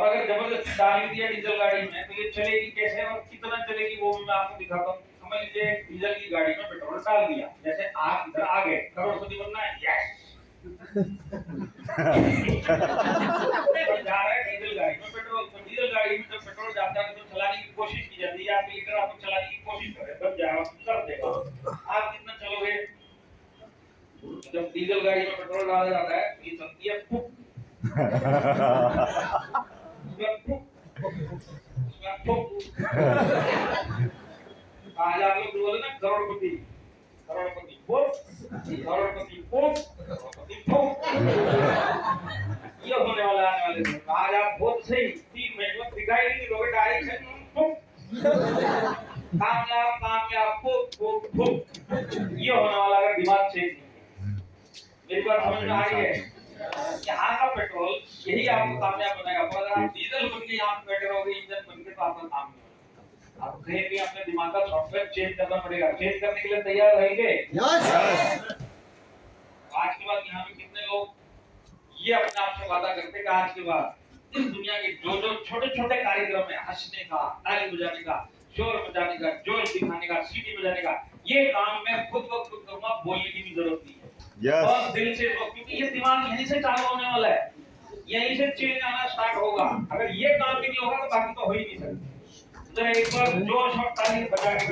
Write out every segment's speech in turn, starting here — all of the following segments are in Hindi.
अगर जबरदस्ती डाल भी दिया डीजल गाड़ी में तो ये चलेगी कैसे और कितना चलेगी वो भी मैं आपको दिखाता हूँ। समझ लीजिए डीजल की गाड़ी में पेट्रोल डाल दिया, जैसे आप इधर आ गए, करोड़पति बनना है, यस जा रहा है डीजल गाड़ी में पेट्रोल, तो डीजल गाड़ी में जब पेट्रोल जाता है तो चलाने की कोशिश की जाती है, आप लीटर आपको चलाने की कोशिश करें बन जाएगा, कर देगा। आप कितना चलोगे? जब डीजल गाड़ी में पेट्रोल डाला जाता है ये चलती है फुक आज आप लोग बोले ना करोड़पति, करोड़पति करोड़पति ये होने वाला आने वाले दिन। आज आप बहुत सही 3 महीने में दिखाई नहीं दोगे, डायरेक्शन कामयाब कामयाब ये होने वाला अगर दिमाग चेंज नहीं। मेरी बात समझ में आ रही है? यहाँ का पेट्रोल यही आपको कामयाब बनाएगा। अगर आप डीजल बन के यहाँ पे बैठे रहोगे, इंजन बन के, तो आपका काम नहीं होगा। आपको कहीं भी अपने दिमाग का सॉफ्टवेयर चेंज करना पड़ेगा। चेंज करने के लिए तैयार रहेंगे? आज के बाद यहाँ पे कितने लोग ये अपने आप से वादा करते कि आज के बाद इस दुनिया के जो जो छोटे छोटे कार्यक्रम है, हंसने का, ताली बजाने का, शोर मचाने का, जोश दिखाने का, सीटी बजाने का, ये काम मैं खुद ब खुद करूंगा, बोलने की भी जरूरत नहीं है। और दिल से, क्योंकि ये दिमाग यहीं से चालू होने वाला है, यहीं से चेंज आना स्टार्ट होगा। अगर ये काम भी नहीं होगा तो बाकी तो हो ही नहीं सकता। तो एक बार जोश और ताली बजा के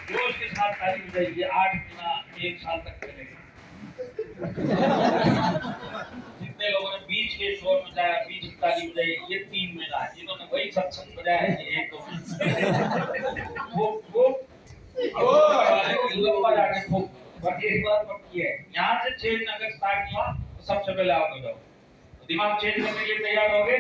जोश के साथ ताली बजाइए। 8 महीना 1 साल तक चलेगा। जितने लोगों ने बीच के शोर बजाया, बीच की ताली बजाई, ये 3 महीना है। जिन्होंने वही सत्संग बजाया है ये 1 लंबा जाके खूब। बट एक बात पक्की है, यहाँ से चेंज अगर स्टार्ट हुआ तो सबसे पहले आप हो जाओ। दिमाग चेंज करने के लिए तैयार होगे?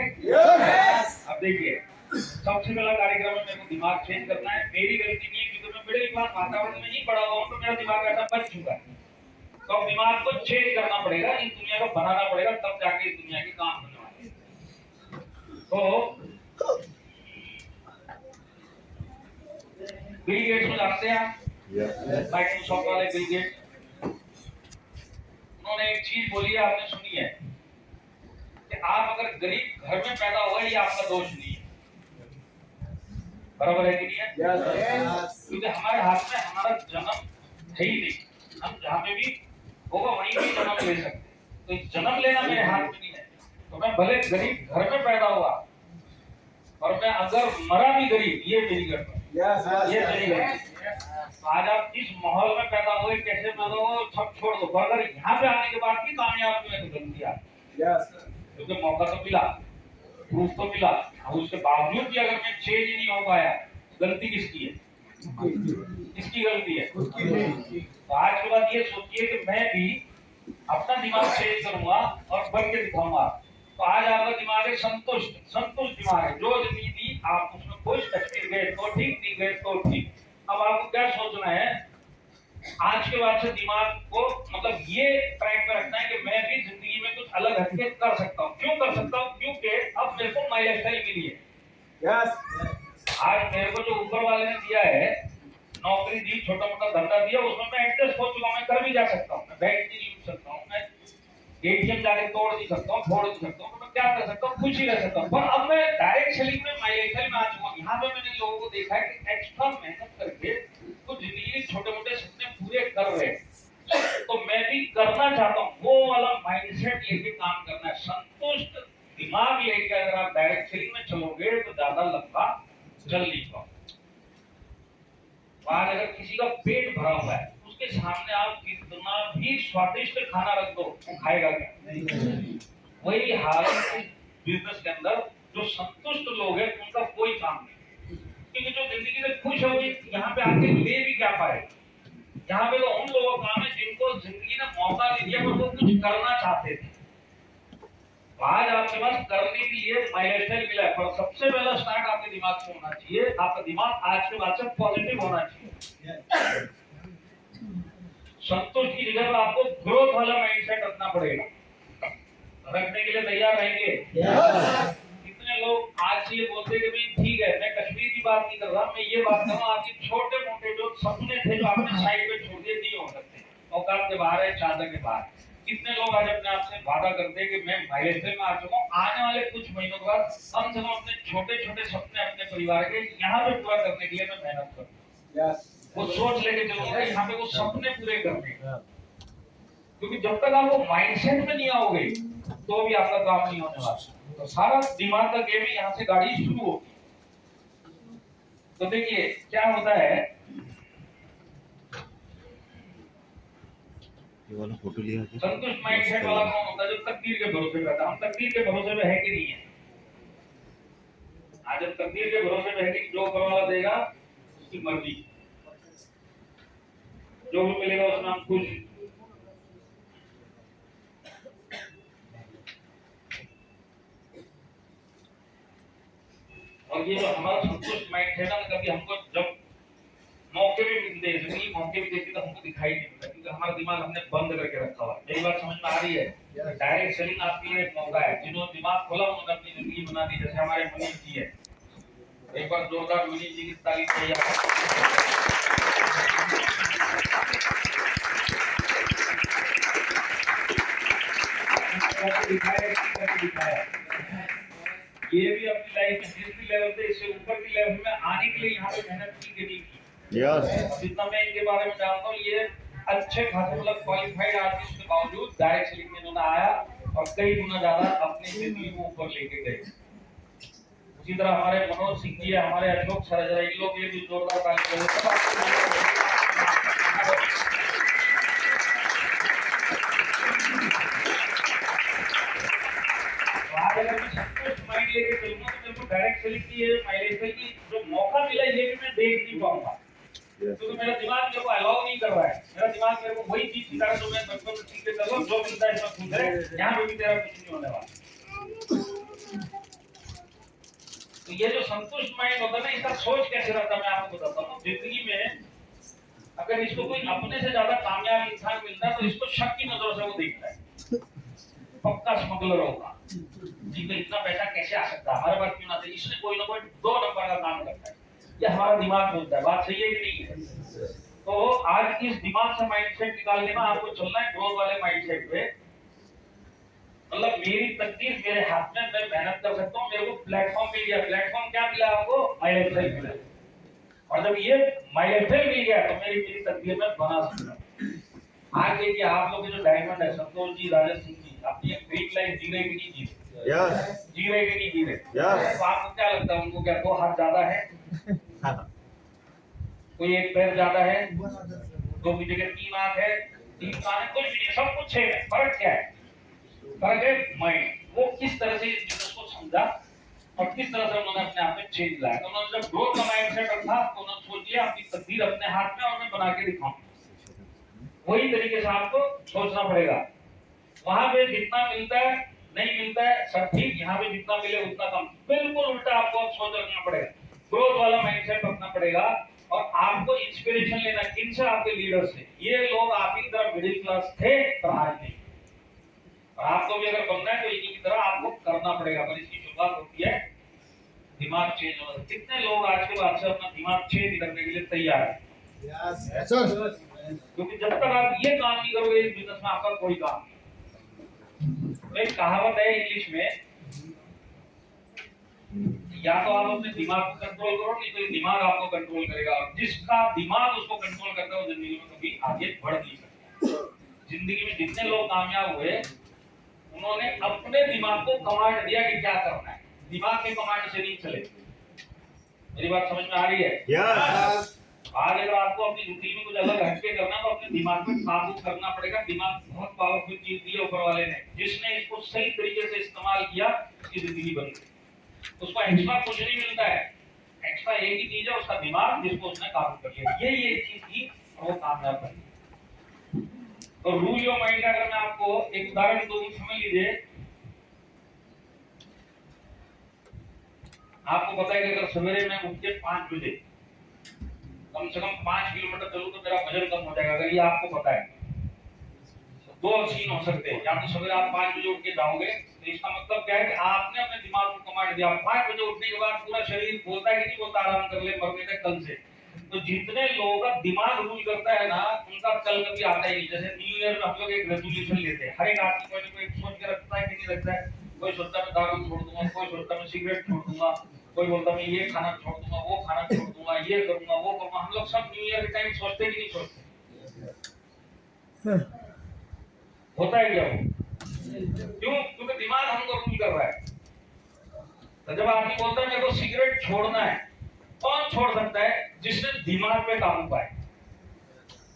अब देखिए, सबसे पहला कार्यक्रम में मेरे को दिमाग चेंज करना है। मेरी गलती नहीं है क्योंकि मैं मिडिल क्लास वातावरण में नहीं पड़ा हुआ हूँ, तो मेरा दिमाग ऐसा बन चुका है। तो अब दिमाग को चेंज करना पड़ेगा, इस दुनिया को बनाना पड़ेगा, तब जाके इस दुनिया के काम होने वाले हैं। तो बिल गेट्स को जानते हैं आप? माइक्रोसॉफ्ट वाले बिल गेट्स, उन्होंने एक चीज बोली है, आपने सुनी है कि आप अगर गरीब घर में पैदा हुए ये आपका दोष नहीं है। बराबर है कि नहीं है? क्योंकि हमारे हाथ में हमारा जन्म है ही नहीं। हम जहाँ पे भी होगा वहीं भी जन्म ले सकते हैं। तो जन्म लेना मेरे हाथ में नहीं है। तो मैं भले गरीब घर में पैदा हुआ और मैं अगर मरा भी गरीब, ये मेरी गलती, ये मेरी गलती। आज आप जिस माहौल में पैदा हुए, कैसे पैदा हो, सब छोड़ दो। अगर यहाँ पे आने के बाद भी कामयाब हुए तो गलती आ, क्योंकि मौका तो मिला, प्रूफ तो मिला, उसके बावजूद भी अगर मैं चेंज नहीं हो पाया, गलती किसकी है? किसकी गलती है? तो आज के बाद ये सोचिए कि मैं भी अपना दिमाग चेंज करूंगा और बन के दिखाऊंगा। तो आज आपका दिमाग है संतुष्ट, संतुष्ट दिमाग है। जो जिंदगी दी आप उसमें खुश, तकलीफ गए तो ठीक, नहीं गए तो ठीक। अब आपको क्या सोचना है? आज के बाद से दिमाग को मतलब ये ट्रैक पे रखना है कि मैं भी जिंदगी में कुछ अलग हटके कर सकता हूँ। क्यों कर सकता हूँ? क्योंकि अब मेरे को माई लाइफस्टाइल मिली है। आज मेरे को जो ऊपर वाले ने दिया है, नौकरी दी, छोटा मोटा धंधा दिया, उसमें मैं एडजस्ट हो चुका हूँ। मैं कर भी जा सकता हूँ, मैं बैंक नहीं लूट सकता हूँ, मैं एटीएम जाके तोड़ नहीं सकता हूँ, फोड़ नहीं सकता हूँ, तो मैं क्या कर सकता हूँ? खुश ही रह सकता हूँ। पर अब मैं डायरेक्ट सेलिंग में माई लाइफस्टाइल में आ चुका हूँ। यहाँ पे मैंने लोगों को देखा है कि एक्स्ट्रा मेहनत करके तो जिंदगी के छोटे मोटे सपने पूरे कर रहे हैं। तो मैं भी करना चाहता हूँ, वो वाला माइंडसेट लेके काम करना है। संतुष्ट दिमाग लेके अगर आप डायरेक्ट सेलिंग में चलोगे तो ज्यादा लंबा चल नहीं पाओ। आज अगर किसी का पेट भरा हुआ है, उसके सामने आप कितना भी स्वादिष्ट खाना रख दो, वो खाएगा क्या? वही हाल बिजनेस के अंदर जो संतुष्ट लोग हैं उनका कोई काम नहीं, क्योंकि जो जिंदगी से खुश होगी यहाँ पे आके ले भी क्या पाए। यहाँ पे तो उन लोगों का काम है जिनको जिंदगी ने मौका नहीं दिया पर वो कुछ करना चाहते थे। आज आपके पास करने के लिए माइलस्टोन मिला है, पर सबसे पहला स्टार्ट आपके दिमाग से होना चाहिए। आपका दिमाग आज के बाद से पॉजिटिव होना चाहिए। संतोष की जगह पर आपको ग्रोथ वाला माइंडसेट रखना पड़ेगा। रखने के लिए तैयार रहेंगे? कितने लोग आज ये बोलते कि भाई ठीक है, मैं कश्मीर की बात नहीं कर रहा, मैं ये बात कर रहा हूँ आपके छोटे मोटे जो सपने थे जो आपने साइड पे छोड़ दिए, नहीं हो सकते, औकात के बाहर है, चादर के बाहर। कितने लोग आज अपने आप से वादा करते हैं कि मैं माइलेस्टोन में आ चुका हूँ, आने वाले कुछ महीनों के बाद कम से कम अपने छोटे छोटे सपने अपने परिवार के यहाँ पे पूरा करने के लिए मैं मेहनत करूँ। वो सोच लेके चलूंगा यहाँ पे वो सपने पूरे करने, क्योंकि जब तक आप वो माइंडसेट में नहीं आओगे तो भी आपका काम नहीं होने वाला। तो सारा दिमाग का गेम यहाँ से गाड़ी शुरू होगी। तो देखिए क्या होता है, ये वाला फोटो लिया है। संतुष्ट माइंडसेट वाला कौन होता है? जो तकदीर के भरोसे पे रहता है। हम तकदीर के भरोसे पे है कि नहीं है? आज हम तकदीर के भरोसे पे है कि जो ऊपर वाला देगा उसकी मर्जी, जो भी मिलेगा उसमें हम खुश। और ये जो हमारा संतुष्ट माइंडसेट है ना, कभी हमको जब मौके भी मिलते हैं, जिंदगी मौके भी देती है तो हमको दिखाई नहीं देता, क्योंकि हमारा दिमाग हमने बंद करके रखा हुआ है। मेरी बात समझ में आ रही है? डायरेक्ट सेलिंग आपके लिए एक मौका है। जिन्होंने दिमाग खोला उन्होंने अपनी जिंदगी बना दी, जैसे हमारे मुनीष जी है। एक बार जोरदार मुनीष जी की तारीफ चाहिए। ये भी अपनी लाइफ में जिस भी लेवल से इससे ऊपर की लेवल में आने के लिए यहाँ पे मेहनत की कि नहीं की। जितना मैं इनके बारे में जानता हूँ, ये अच्छे खासे मतलब क्वालिफाइड आर्टिस्ट के बावजूद डायरेक्ट सेलिंग में इन्होंने आया और कई गुना ज्यादा अपनी जिंदगी को ऊपर लेके गए। उसी तरह हमारे मनोज सिंह जी, हमारे अशोक सराजरा, इन लोग ये भी जोरदार ताली बजाएं। अगर मैं संतुष्ट माइंड लेके चलूंगा तो मेरे को डायरेक्ट सेलिंग की ये माइलेस्टोन की जो मौका मिला ये भी मैं देख नहीं पाऊंगा, क्योंकि मेरा दिमाग मेरे को अलाउ नहीं कर रहा है। मेरा दिमाग मेरे को वही चीज सिखा रहा है जो मैं बचपन से सीख के चल रहा हूँ, जो मिलता है इसमें खुश है, यहाँ पे भी तेरा कुछ नहीं होने वाला। तो ये जो संतुष्ट माइंड होता है ना, इसका सोच कैसे रहता है मैं आपको बताता हूँ। जिंदगी में अगर इसको कोई अपने से ज्यादा कामयाब इंसान मिलता है तो इसको शक की नजरों से वो देखता है। पक्का स्मगलर होगा जी, में इतना पैसा कैसे आ सकता है, हमारे पास क्यों ना दे, इसने कोई ना कोई 2 नंबर का काम करता है। ये हमारा दिमाग बोलता है। बात सही है कि नहीं है? तो आज इस दिमाग से माइंडसेट निकाल के ना आपको चलना है ग्रोथ वाले माइंडसेट पे। मतलब मेरी तकदीर मेरे हाथ में, मैं मेहनत कर सकता हूँ, मेरे को प्लेटफॉर्म मिल गया। प्लेटफॉर्म क्या मिला आपको? माइलेस्टोन मिला। और जब ये माइलेस्टोन मिल गया तो मेरी तकदीर में बना सकता। आज देखिए आप लोग जो डायमंड है, संतोष जी, राजेश सिंह जी, अपनी एक ड्रीम लाइफ जी रहे कि नहीं जी रहे? जी रहे कि नहीं जी रहे? तो आपको क्या लगता है उनको क्या 2 हाथ ज्यादा है? कोई एक पैर ज्यादा है? 2 की जगह 3 आंख है, 3 कान है? कुछ भी नहीं, सब कुछ सेम है। फर्क क्या है? फर्क है माइंड। वो किस तरह से इस बिजनेस को समझा और किस तरह से उन्होंने अपने आप में चेंज लाया। तो उन्होंने जब ग्रोथ का माइंडसेट रखा तो उन्होंने सोच लिया अपनी तकदीर अपने हाथ में और मैं बना के दिखाऊं। वही तरीके से आपको सोचना पड़ेगा। वहां पे जितना मिलता है नहीं मिलता है सब ठीक, यहाँ पे जितना मिले उतना कम। बिल्कुल उल्टा आपको अब सोच रखना पड़ेगा, ग्रोथ वाला माइंडसेट रखना पड़ेगा। और आपको इंस्पिरेशन लेना किनसे? आपके लीडर से। ये लोग आप ही तरह मिडिल क्लास थे पर आज नहीं, और आपको भी अगर बनना है तो इन्हीं की तरह आपको करना पड़ेगा। पर इसकी शुरुआत होती है दिमाग चेंज होने से। कितने लोग आज के बाद से अपना दिमाग चेंज करने के लिए तैयार है? क्योंकि जब तक आप ये काम नहीं करोगे इस बिजनेस में आपका कोई काम नहीं। एक कहावत है इंग्लिश में, या तो आप अपने दिमाग को कंट्रोल करो, नहीं तो दिमाग आपको कंट्रोल करेगा। और जिसका दिमाग उसको कंट्रोल करता है वो जिंदगी में कभी आगे बढ़ नहीं सकता। जिंदगी में जितने लोग कामयाब हुए उन्होंने अपने दिमाग को कमांड दिया कि क्या करना है, दिमाग के कमांड से नहीं चले। मेरी बात समझ में आ रही है? आज अगर आपको अपनी जिंदगी में कुछ अलग हटके करना तो अपने दिमाग पे काबू करना पड़ेगा। दिमाग बहुत पावरफुल चीज दी है ऊपर वाले ने, जिसने इसको सही तरीके से इस्तेमाल किया उसकी जिंदगी बन गई। उसको एक्स्ट्रा कुछ नहीं मिलता है, एक्स्ट्रा एक ही चीज है उसका दिमाग, जिसको उसने काबू कर लिया। ये चीज थी और वो कामयाब बनी। तो रूल योर माइंड का अगर मैं आपको एक उदाहरण दूं, समझ लीजिए आपको पता है कि अगर सवेरे मैं उठ के 5 बजे कम से कम 5 किलोमीटर चलूं तो मेरा वजन कम हो जाएगा। अगर ये आपको पता है, दो सीन हो सकते हैं। या तो सवेरे आप 5 बजे उठ के जाओगे तो इसका मतलब क्या है कि आपने अपने दिमाग को कमांड दिया। 5 बजे उठने के बाद पूरा शरीर बोलता है कि नहीं बोलता, आराम कर ले, मरने तक कल से। तो जितने लोगों का दिमाग रूल करता है ना, उनका कल कभी आता ही नहीं। जैसे न्यू ईयर में हम लोग एक रेजोल्यूशन लेते हैं, हर एक आदमी कोई ना कोई सोच के रखता है कि नहीं रखता है। कोई सोचता है मैं दारू छोड़ दूंगा, कोई सोचता है मैं सिगरेट छोड़ दूंगा, कोई बोलता है मैं ये खाना छोड़ दूंगा, वो खाना छोड़ दूंगा, ये करूंगा, वो करूंगा। हम लोग सब न्यू ईयर के टाइम सोचते कि नहीं सोचते? होता है क्या वो? क्यों? क्योंकि दिमाग हमको रूल कर रहा है। तो जब आदमी बोलता है मेरे को सिगरेट छोड़ना है, कौन छोड़ सकता है? जिसने दिमाग पे काबू पाए।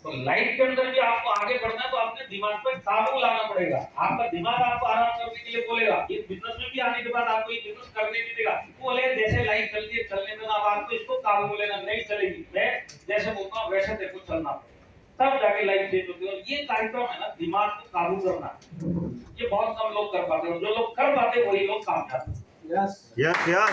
तो लाइफ के अंदर भी आपको आगे बढ़ना है तो अपने दिमाग पे काबू लाना पड़ेगा। आपका दिमाग आपको आराम करने के लिए बोलेगा। ये बिजनेस में भी आने के बाद आपको ये बिजनेस करने नहीं देगा। बोले जैसे लाइफ चलती है चलने देना, अब आपको इसको काबू में लेना नहीं चलेगी। मैं जैसे बोलता हूँ वैसे देखो चलना, तब जाके लाइफ चेंज होती है। और ये कार्यक्रम है ना, दिमाग को काबू करना, ये बहुत कम लोग कर पाते हैं। जो लोग कर पाते वही लोग कामयाब। Yes yes yes.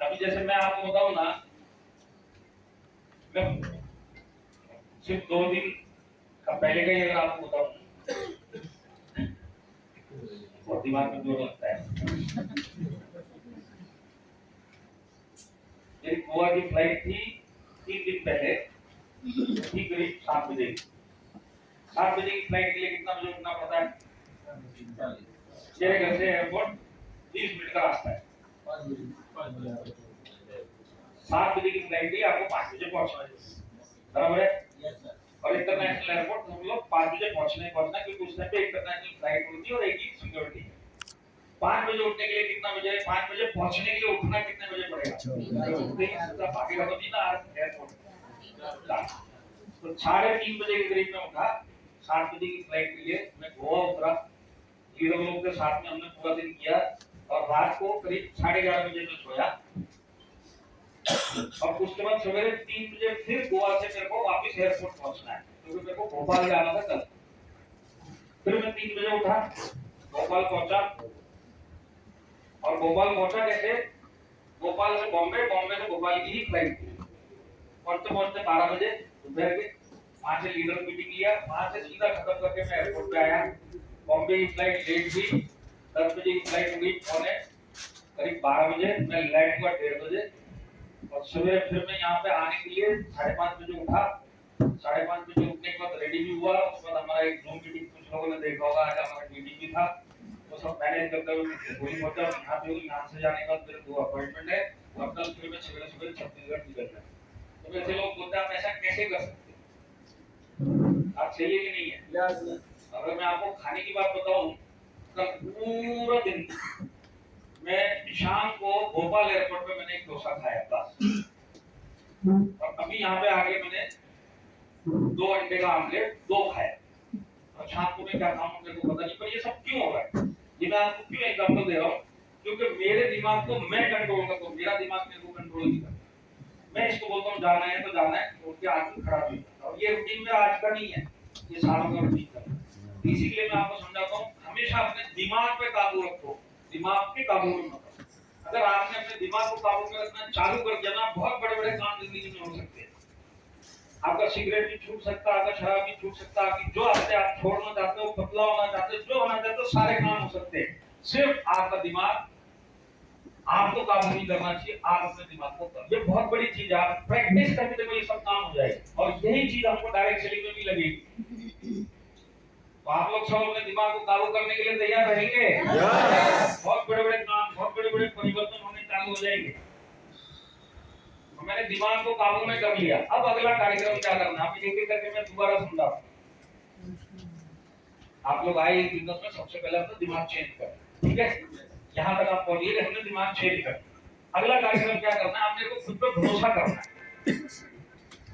अभी जैसे मैं आपको बताऊं ना, मैं सिर्फ 2 दिन का पहले का ही अगर आपको बताऊं, और दिमाग में जोर लगता है। मेरी गोवा की फ्लाइट थी 3 दिन पहले, ठीक करीब 7 बजे। 7 बजे की फ्लाइट के लिए कितना बजे उठना पड़ता है? मेरे घर से एयरपोर्ट 30 मिनट का रास्ता है। 7 बजे की फ्लाइट थी, आपको 5 बजे पहुंचना है, बराबर है? और इंटरनेशनल एयरपोर्ट हम लोग 5 बजे पहुंचना क्योंकि उस टाइम पे इंटरनेशनल फ्लाइट होती है और एक ही सिक्योरिटी है। 5 बजे उठने के लिए कितना बजे? 5 बजे पहुंचने के लिए उठना कितने बजे पड़ेगा? तो भागेगा तो नहीं ना एयरपोर्ट। तो 3:30 बजे के करीब में उठा। 7 बजे की फ्लाइट के लिए मैं गोवा उतरा। लीडर लोग के साथ में हमने पूरा दिन किया और रात को करीब 11:30 बजे में सोया। और उसके बाद सवेरे 3 बजे फिर गोवा से मेरे को वापस एयरपोर्ट पहुंचना है, क्योंकि मेरे को भोपाल जाना था कल। फिर मैं 3 बजे उठा, भोपाल पहुंचा। और भोपाल पहुंचा कैसे? भोपाल से बॉम्बे, बॉम्बे से भोपाल की ही फ्लाइट थी। पहुंचते पहुंचते 12 बजे दोपहर के। वहां से लीडर मीटिंग लिया, वहां से सीधा खत्म करके मैं एयरपोर्ट पे आया। बॉम्बे की फ्लाइट लेट थी, 10 बजे की फ्लाइट हुई, पौने करीब 12 बजे मैं लैंड हुआ 1:30 बजे। और सवेरे फिर मैं यहाँ पे आने के लिए 5:30 बजे उठा। 5:30 बजे उठने के बाद रेडी भी हुआ। उसके बाद हमारा एक जूम मीटिंग, कुछ लोगों ने देखा होगा, आज हमारा मीटिंग भी था। वो सब मैनेज करते हुए वही पहुंचा। यहाँ पे यहाँ से जाने के बाद मेरे 2 अपॉइंटमेंट है और कल फिर मैं सवेरे छत्तीसगढ़ निकलना है। तो वैसे लोग बोलते हैं आप ऐसा कैसे कर सकते हैं? आप सही है कि नहीं है? अगर मैं आपको खाने की बात बताऊं, कल पूरा दिन मैं शाम को भोपाल एयरपोर्ट पे मैंने एक डोसा खाया बस। और अभी यहाँ पे आके मैंने 2 अंडे का आमलेट 2 खाया। और शाम को मैं क्या खाऊं मेरे को पता नहीं। पर ये सब क्यों हो रहा है? ये मैं आपको क्यों एग्जांपल दे रहा हूँ? क्योंकि मेरे दिमाग को मैं कंट्रोल करता हूँ, मेरा दिमाग मेरे को कंट्रोल नहीं करता। मैं इसको बोलता हूँ जाना है तो जाना है, उठ के आदमी खड़ा भी होता है। और ये रूटीन मेरा आज का नहीं है, ये सालों का रूटीन है। इसीलिए मैं आपको समझाता हूँ, हमेशा अपने दिमाग पे काबू रखो, दिमाग पे काबू में मत रखो। अगर आपने अपने दिमाग को काबू में रखना चालू कर दिया ना, बहुत बड़े बड़े काम जिंदगी में हो सकते हैं। आपका सिगरेट भी छूट सकता है, आपका शराब भी छूट सकता है, आपकी जो आदतें आप छोड़ना चाहते हो, पतला होना चाहते हो, जो होना चाहते हो, सारे काम हो सकते हैं। सिर्फ आपका दिमाग आपको काबू नहीं करना चाहिए, आप अपने दिमाग को कर। ये बहुत बड़ी चीज है, आप प्रैक्टिस करते देखो ये सब काम हो जाएगा। और यही चीज हमको डायरेक्ट सेलिंग में भी लगेगी। तो आप लोग सब अपने दिमाग को काबू करने के लिए तैयार रहेंगे? बहुत बड़े बड़े काम, बहुत बड़े बड़े परिवर्तन होने चालू हो जाएंगे। तो मैंने दिमाग को काबू में कर लिया। अब अगला कार्यक्रम क्या करना, आप एक एक करके मैं दोबारा समझाऊं। आप लोग आए इस बिजनेस में, सबसे पहले अपना दिमाग चेंज कर, ठीक है? यहाँ तक आप पहुंचिए, हमने दिमाग चेंज कर। अगला कार्यक्रम क्या करना है, आपने को खुद पे भरोसा करना है।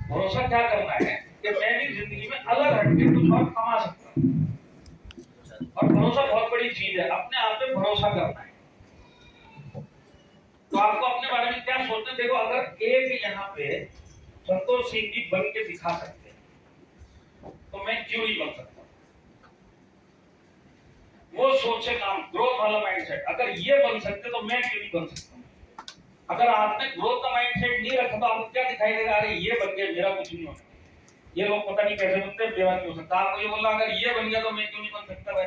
भरोसा क्या करना है कि मैं भी जिंदगी में अलग हटके कुछ और कमा सकता हूँ। और भरोसा बहुत बड़ी चीज है, अपने आप पे भरोसा करना है। तो आपको अपने बारे में क्या सोचना, देखो अगर एक यहाँ पे संतोष सिंह जी बन के दिखा सकते हैं, तो मैं क्यों नहीं बन सकता? वो सोचे काम, ग्रोथ वाला माइंडसेट, अगर ये बन सकते तो मैं क्यों नहीं बन सकता? अगर आपने ग्रोथ का माइंडसेट नहीं रखा तो आपको क्या दिखाई देगा? अरे ये बन गया, मेरा कुछ नहीं होगा, ये लोग पता नहीं कैसे बनते, मेरा नहीं हो सकता। आपको ये बोला अगर ये बन गया तो मैं क्यों नहीं बन सकता भाई?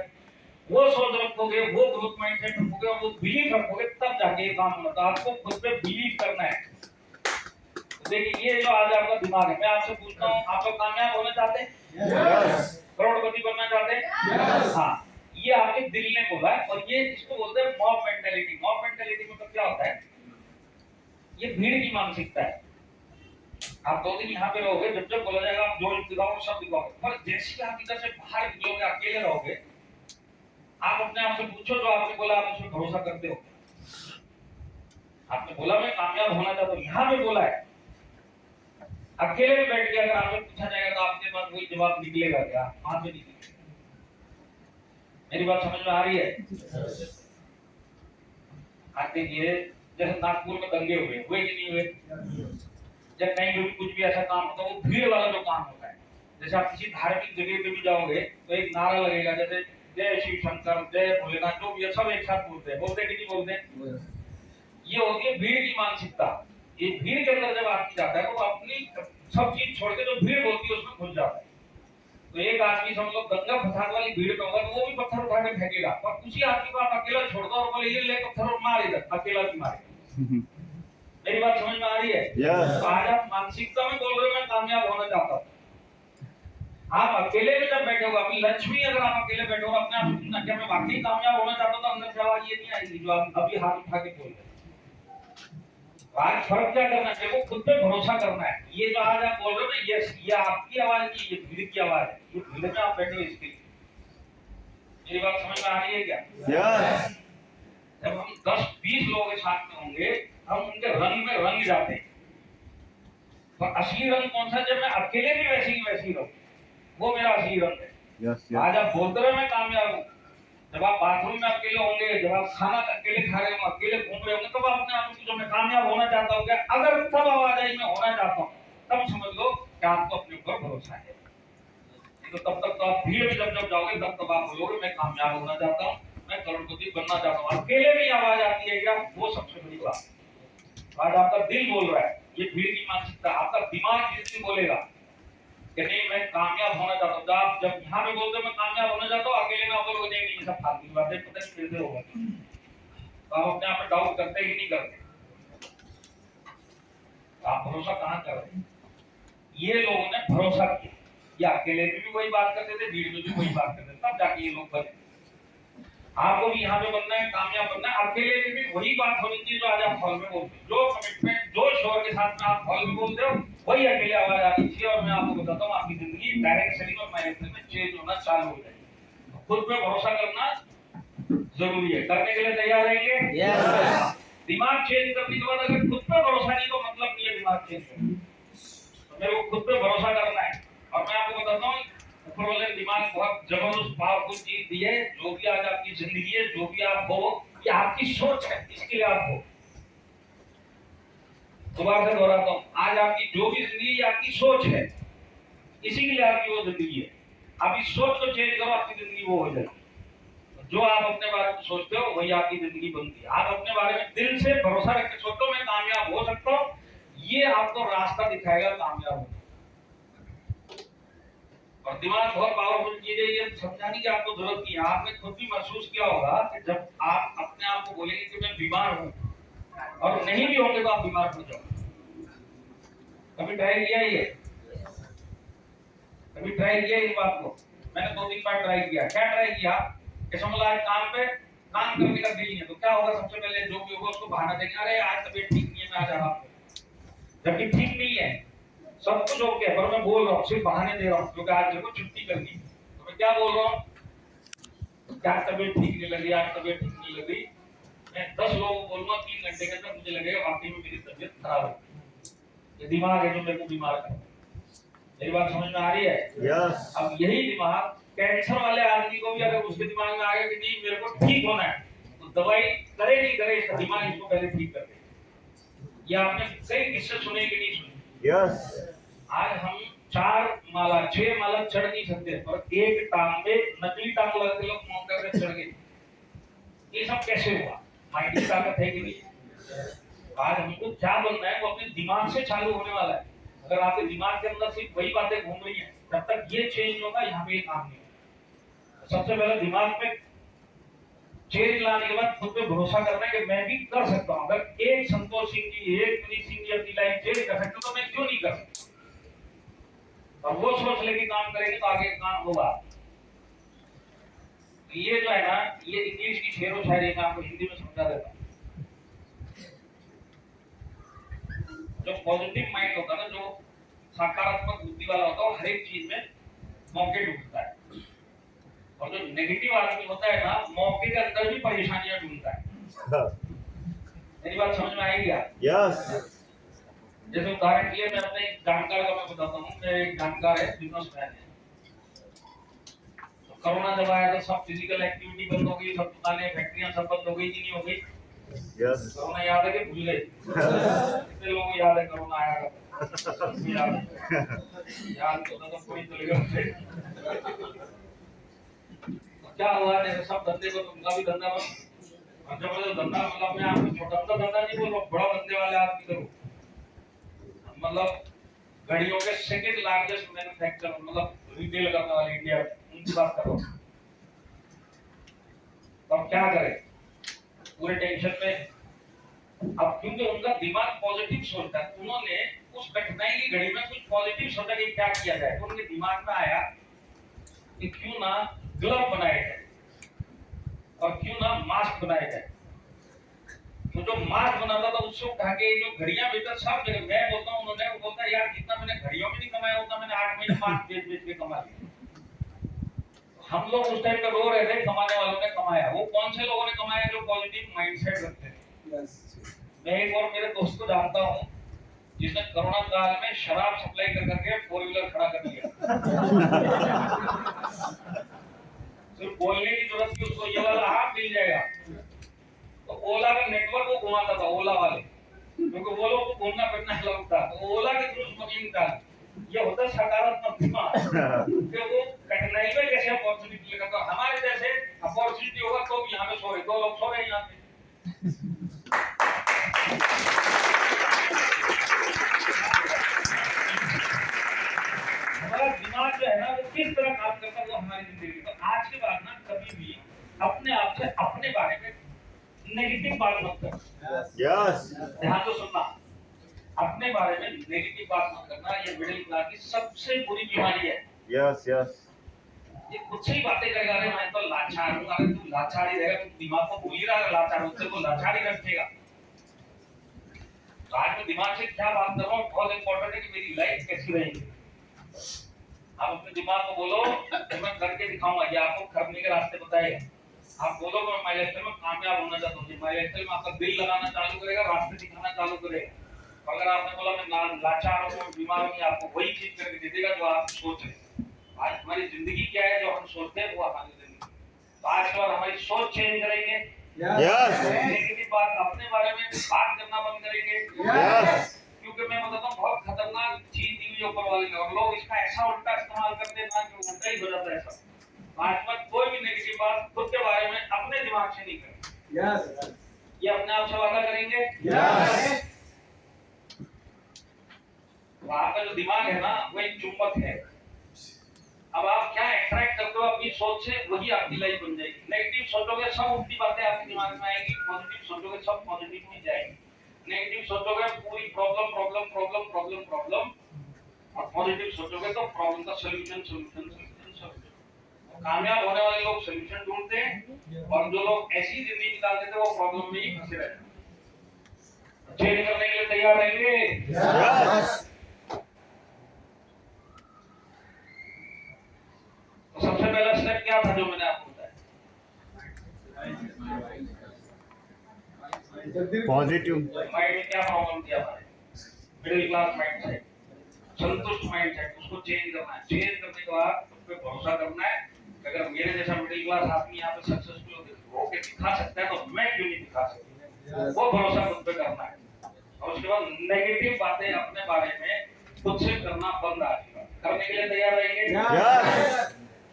वो सोच रखोगे, वो ग्रोथ माइंडसेट रखोगे और वो बिलीव रखोगे, तब जाके ये काम होता है। आपको खुद पे बिलीव करना है। देखिए ये जो आज आपका दिमाग है, मैं आपसे पूछता हूँ, आप लोग कामयाब होना चाहते हैं? यस करोड़पति बनना चाहते हैं? हाँ, ये आपके दिल ने बोला है और ये इसको बोलते हैं मॉब मेंटालिटी। मॉब मेंटालिटी मतलब क्या होता है? ये भीड़ की मानसिकता है। आप 2 दिन यहाँ पे रहोगे, जब जब बोला जाएगा आप जो दिखाओ सब दिखाओगे, पर जैसे ही आप इधर से बाहर निकलोगे, अकेले रहोगे, आप अपने आप से पूछो जो आपने बोला आप उसमें भरोसा करते हो? आपने बोला मैं कामयाब होना चाहता हूँ, यहाँ पे बोला है, अकेले में बैठ के अगर आपसे पूछा जाएगा तो आपके पास वही जवाब निकलेगा क्या? वहां से निकलेगा। मेरी बात समझ में आ रही है? आज देखिए जैसे नागपुर में दंगे हुए कि नहीं हुए? जब कहीं भी कुछ भी ऐसा काम होता है, वो भीड़ वाला जो काम होता है, जैसे आप किसी धार्मिक जगह पे भी जाओगे तो एक नारा लगेगा, जैसे जय शिव शंकर, जय भोलेनाथ, जो भी सब एक साथ बोलते हैं कि नहीं बोलते? ये होती है भीड़ की मानसिकता। ये भीड़ के अंदर जब आदमी जाता है तो अपनी सब चीज छोड़ के जो भीड़ होती है उसमें घुस जाता है। तो एक आदमी समझ लो गंगा फसाद वाली भीड़ में होगा तो वो भी पत्थर उठा के फेंकेगा, पर उसी आदमी को आप अकेला छोड़ दो और बोले ये ले पत्थर और मार, इधर अकेला भी मारेगा। मेरी बात समझ में आ रही है? यस तो आज आप मानसिकता में बोल रहे हो मैं कामयाब होना चाहता हूँ। आप अकेले में जब बैठे हो, अपनी लंच में अगर आप अकेले बैठे हो, अपने आप से पूछना क्या मैं वाकई कामयाब होना चाहता हूँ, तो अंदर से आवाज ये नहीं आएगी जो आप अभी हाथ उठा के बोल रहे हैं। आज फर्क क्या करना है? वो खुद पे भरोसा करना है। ये जो आज आप बोल रहे हो ना, ये आपकी आवाज नहीं, ये भीड़ की आवाज है। ये भीड़ में आप बैठे हो इसके। मेरी बात समझ में आ रही है क्या? यस जब हम 10-20 लोगों के साथ में होंगे, हम उनके रंग में रंग जाते हैं। और असली रंग कौन सा? जब मैं अकेले भी वैसी रहूं, वो मेरा असली रंग है। यस आज आप बोलते रहे मैं कामयाब हूँ, जब आप बाथरूम में अकेले होंगे, जब आप खाना अकेले खा रहे हो, अकेले घूम रहे होंगे, तब आप अपने आप को पूछो मैं कामयाब होना चाहता हूँ क्या? अगर तब आवाज आई मैं होना चाहता हूँ, तब समझ लो कि आपको अपने ऊपर भरोसा है। नहीं तो तब तक तो आप भीड़ में जब जाओगे तब आप बोलोगे मैं कामयाब होना चाहता हूँ, मैं करोड़पति बनना चाहता हूँ। अकेले में आवाज आती है क्या? वो सबसे बड़ी बात। आज आपका दिल बोल रहा है, ये भीड़ की मानसिकता। आपका दिमाग जिस दिन बोलेगा कि नहीं मैं कामयाब होना चाहता हूँ, आप जब यहाँ पे बोलते हो मैं कामयाब होना चाहता हूँ, अकेले में आप बोलोगे नहीं नहीं सब फालतू की बातें, पता नहीं कैसे होगा। तो आप अपने आप पे डाउट करते कि नहीं करते? आप भरोसा कहाँ कर रहे हैं? ये लोगों ने भरोसा किया, ये अकेले में भी वही बात करते थे, भीड़ में भी वही बात करते थे, तब जाके ये लोग बने। आपको भी यहाँ पे बनना है, कामयाब बनना है, अकेले में भी वही बात होनी चाहिए जो आज आप हॉल में बोलते हो। जो कमिटमेंट, जो शोर के साथ में आप हॉल में बोलते हो, वही अकेले आवाज आनी चाहिए। और मैं आपको बताता हूँ आपकी जिंदगी डायरेक्ट सेलिंग और मैनेजमेंट में चेंज होना चालू हो जाएगी। खुद पे भरोसा करना जरूरी है। करने के लिए तैयार रहेंगे? यस दिमाग चेंज करने के बाद अगर खुद पे भरोसा नहीं तो मतलब नहीं है दिमाग चेंज करना। तो मेरे को खुद पे भरोसा करना है। और मैं आपको बताता हूँ ऊपर वाले दिमाग बहुत जबरदस्त पावरफुल चीज दी है। जो भी आज आपकी जिंदगी है, जो भी आप हो, ये आपकी सोच है, इसके लिए आप हो। दोबारा से दोहराता हूँ, आज आपकी जो भी जिंदगी है आपकी सोच है, इसी के लिए आपकी वो जिंदगी है। आप इस सोच को चेंज करो, आपकी जिंदगी वो हो जाएगी। जो आप अपने बारे में सोचते हो वही आपकी जिंदगी बनती है। आप अपने बारे में दिल से भरोसा रख के सोचो मैं कामयाब हो सकता हूँ, ये आपको रास्ता दिखाएगा कामयाब होने। और दिमाग बहुत पावरफुल चीज है, ये समझाने की आपको जरूरत नहीं है। आपने खुद भी महसूस किया होगा कि जब आप अपने आप को बोलेंगे कि मैं बीमार हूँ और नहीं भी होंगे तो आप बीमार हो जाओगे। कभी ट्राई किया ये? कभी ट्राई किया इस बात को? मैंने 2-3 बार ट्राई किया। क्या ट्राई किया कि समझ आज काम करने का दिल नहीं है तो क्या होगा? सबसे पहले जो भी होगा उसको बहाना देंगे, अरे आज तबीयत ठीक नहीं है मैं आ जा रहा हूँ। जबकि ठीक नहीं है, सब कुछ ओके है, पर मैं बोल रहा हूँ, सिर्फ बहाने दे रहा हूँ क्योंकि आज मेरे को छुट्टी करनी है। तो मैं क्या बोल रहा हूँ? क्या तबीयत ठीक नहीं लग रही, आज तबीयत ठीक नहीं लग रही। मैं 10 लोगों को बोलूंगा 3 घंटे के अंदर मुझे लगेगा वाकई में मेरी तबीयत खराब है। ये दिमाग है जो मेरे को बीमार कर। मेरी बात समझ में आ रही है? यस अब यही दिमाग कैंसर वाले आदमी को भी अगर उसके दिमाग में आ गया कि नहीं मेरे को ठीक होना है, तो दवाई करे नहीं करे इसका दिमाग इसको पहले ठीक कर दे। ये आपने कई किस्से सुने कि नहीं सुने? यस आज हम 6 माला चढ़ नहीं सकते और एक टांग पे नकली टांग लगा के लोग मौका करके चढ़ गए। ये सब कैसे हुआ? माइंड की ताकत है कि नहीं? आज हमको क्या बनना है वो अपने दिमाग से चालू होने वाला है। अगर आपके दिमाग के अंदर सिर्फ वही बातें घूम रही हैं, तब तक ये चेंज होगा, यहाँ पे ये काम नहीं होगा। सबसे पहले दिमाग में चेंज लाने के बाद खुद पे भरोसा करना है कि मैं भी कर सकता हूँ। अगर एक संतोष सिंह जी, एक पुनीत सिंह जी अपनी लाइफ चेंज कर सकते तो मैं क्यों नहीं कर सकता? और वो सोच लेके काम करेंगे तो आगे काम होगा। ये जो है ना, ये इंग्लिश की शेरो शायरी मैं आपको हिंदी में समझा देता हूँ। जो पॉजिटिव माइंड होता है ना, जो सकारात्मक बुद्धि वाला होता है, वो हर एक चीज में मौके ढूंढता है। और जो नेगेटिव आदमी होता है ना, मौके के अंदर भी परेशानियां ढूंढता है। मेरी बात समझ में आएगी आप? यस जैसे उदाहरण के लिए मैं अपने एक जानकार का मैं बताता हूँ। मेरे एक जानकार है, बिजनेसमैन है। तो कोरोना जब आया तो सब फिजिकल एक्टिविटी बंद हो गई, सब दुकानें फैक्ट्रियां सब बंद हो गई कि नहीं हो गई? यस कोरोना याद है कि भूल गए? कितने लोगों को याद है कोरोना आया था? याद तो कोई चलेगा। क्या हुआ? जैसे सब धंधे को, तुमका भी धंधा बंद। और जब धंधा मतलब मैं आपको छोटा सा धंधा नहीं बोल रहा, बड़ा धंधे वाले आदमी करो, मतलब गाड़ियों के सेकंड लार्जेस्ट मैन्युफैक्चरर, मतलब रिटेल करने वाले इंडिया में, उनकी बात करो। अब क्या करें? पूरे टेंशन में। अब क्योंकि उनका दिमाग पॉजिटिव सोचता है, उन्होंने उस कठिनाई की घड़ी में कुछ पॉजिटिव सोचा कि क्या किया जाए। तो उनके दिमाग में आया कि क्यों ना ग्लव बनाए जाए और क्यों ना मास्क बनाए जाए। तो जो मास्क बनाता था उससे उठा के जो घड़ियां बेचता सब जगह, मैं बोलता हूँ, उन्होंने बोलता यार जितना मैंने घड़ियों में नहीं कमाया उतना मैंने 8 महीने मास्क बेच बेच के कमा लिया। हम लोग उस टाइम पे रो रहे थे, कमाने वालों ने कमाया। वो कौन से लोगों ने कमाया? जो पॉजिटिव माइंडसेट रखते थे। मैं एक और मेरे दोस्त को जानता हूँ जिसने कोरोना काल में शराब सप्लाई कर करके 4 व्हीलर खड़ा कर दिया। सिर्फ बोलने की जरूरत थी उसको, ये वाला हाथ मिल जाएगा। तो ओला का नेटवर्क को घुमाता था, ओला वाले, क्योंकि वो लोग को घूमना फिरना अलाउड था, तो ओला के थ्रू स्मगलिंग निकाल। ये होता सकारात्मक दिमाग कि वो कठिनाई में कैसे अपॉर्चुनिटी लेकर। तो हमारे जैसे अपॉर्चुनिटी होगा तो भी यहाँ पे सो रहे, 2 लोग सो रहे यहाँ पे। हमारा दिमाग जो है ना, वो किस तरह काम करता है वो हमारी जिंदगी। तो आज के बाद ना कभी भी अपने आप से अपने बारे में नेगेटिव बात मत करना। यस ध्यान से सुनना, अपने बारे में नेगेटिव बात मत करना। ये मिडिल क्लास की सबसे बुरी बीमारी है। यस यस ये कुछ ही बातें करेगा, अरे मैं तो लाचार हूँ। अरे तू लाचार ही रहेगा, तू दिमाग को भूल ही रहा है लाचार, उससे को लाचार ही रखेगा। तो आज मैं दिमाग से क्या बात कर रहा हूँ, बहुत इंपॉर्टेंट है कि मेरी लाइफ कैसी रहेगी। आप अपने दिमाग को बोलो कि मैं करके दिखाऊंगा, ये आपको करने के रास्ते बताएगा। आप बोलो मैं माई लाइफस्टाइल में कामयाब होना चाहता हूँ, माई लाइफस्टाइल में आपका दिल लगाना चालू करेगा, रास्ते दिखाना चालू करेगा। अगर आपने बोला मैं लाचार हूँ, बीमार हूँ, आपको वही चीज करके दे देगा जो आप सोच रहे हैं। आज हमारी जिंदगी क्या है, जो हम सोचते हैं वो हमारी जिंदगी। तो आज के बाद हमारी सोच चेंज करेंगे। यस नेगेटिव बात अपने बारे में बात करना बंद करेंगे। यस क्योंकि मैं बताता हूँ बहुत खतरनाक चीज दी हुई ऊपर वाले ने, और लोग इसका ऐसा उल्टा इस्तेमाल करते हैं ना कि उल्टा ही हो जाता है सब। आज मत कोई भी नेगेटिव बात खुद के बारे में अपने दिमाग से नहीं करें। यस ये अपने आप से वादा करेंगे। यस तो आपका जो दिमाग है ना वो एक चुंबक है। अब आप क्या अट्रैक्ट करते हो अपनी सोच से, वही आपकी लाइफ बन जाएगी। नेगेटिव सोचोगे सब उल्टी बातें आपके दिमाग में आएंगी, पॉजिटिव सोचोगे सब पॉजिटिव में जाएगी। नेगेटिव सोचोगे पूरी problem problem problem problem problem, और पॉजिटिव सोचोगे तो प्रॉब्लम का सॉल्यूशन सॉल्यूशन सॉल्यूशन सॉल्यूशन। कामयाब होने वाले लोग सॉल्यूशन ढूंढते हैं, और जो लोग ऐसी जिंदगी निकालते थे वो प्रॉब्लम में ही फंसे रहते हैं। चेंज करने के लिए तैयार रहेंगे? यस तो सबसे पहला स्टेप क्या था जो मैंने आपको बताया? पॉजिटिव माइंड में क्या प्रॉब्लम थी हमारे? मिडिल क्लास माइंडसेट, संतुष्ट माइंडसेट, उसको चेंज करना है। चेंज करने के बाद उस पर भरोसा करना है। अगर मेरे जैसा मिडिल क्लास आदमी यहाँ पे सक्सेसफुल होकर दिखा सकता है तो मैं क्यों नहीं दिखा सकता? वो भरोसा खुद पे करना है। और उसके बाद नेगेटिव बातें अपने बारे में खुद से करना बंद आएगा, करने के लिए तैयार रहेंगे। यस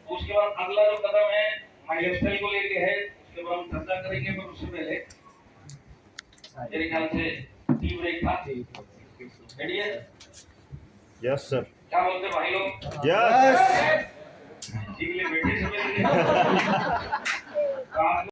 उसके बाद अगला जो कदम है लाइफ स्टाइल को लेके है, उसके बाद हम चर्चा करेंगे, पर उससे पहले मेरे ख्याल से टी ब्रेक था। रेडी है? यस सर क्या बोलते भाई लोग? यस जी के लिए बैठे समय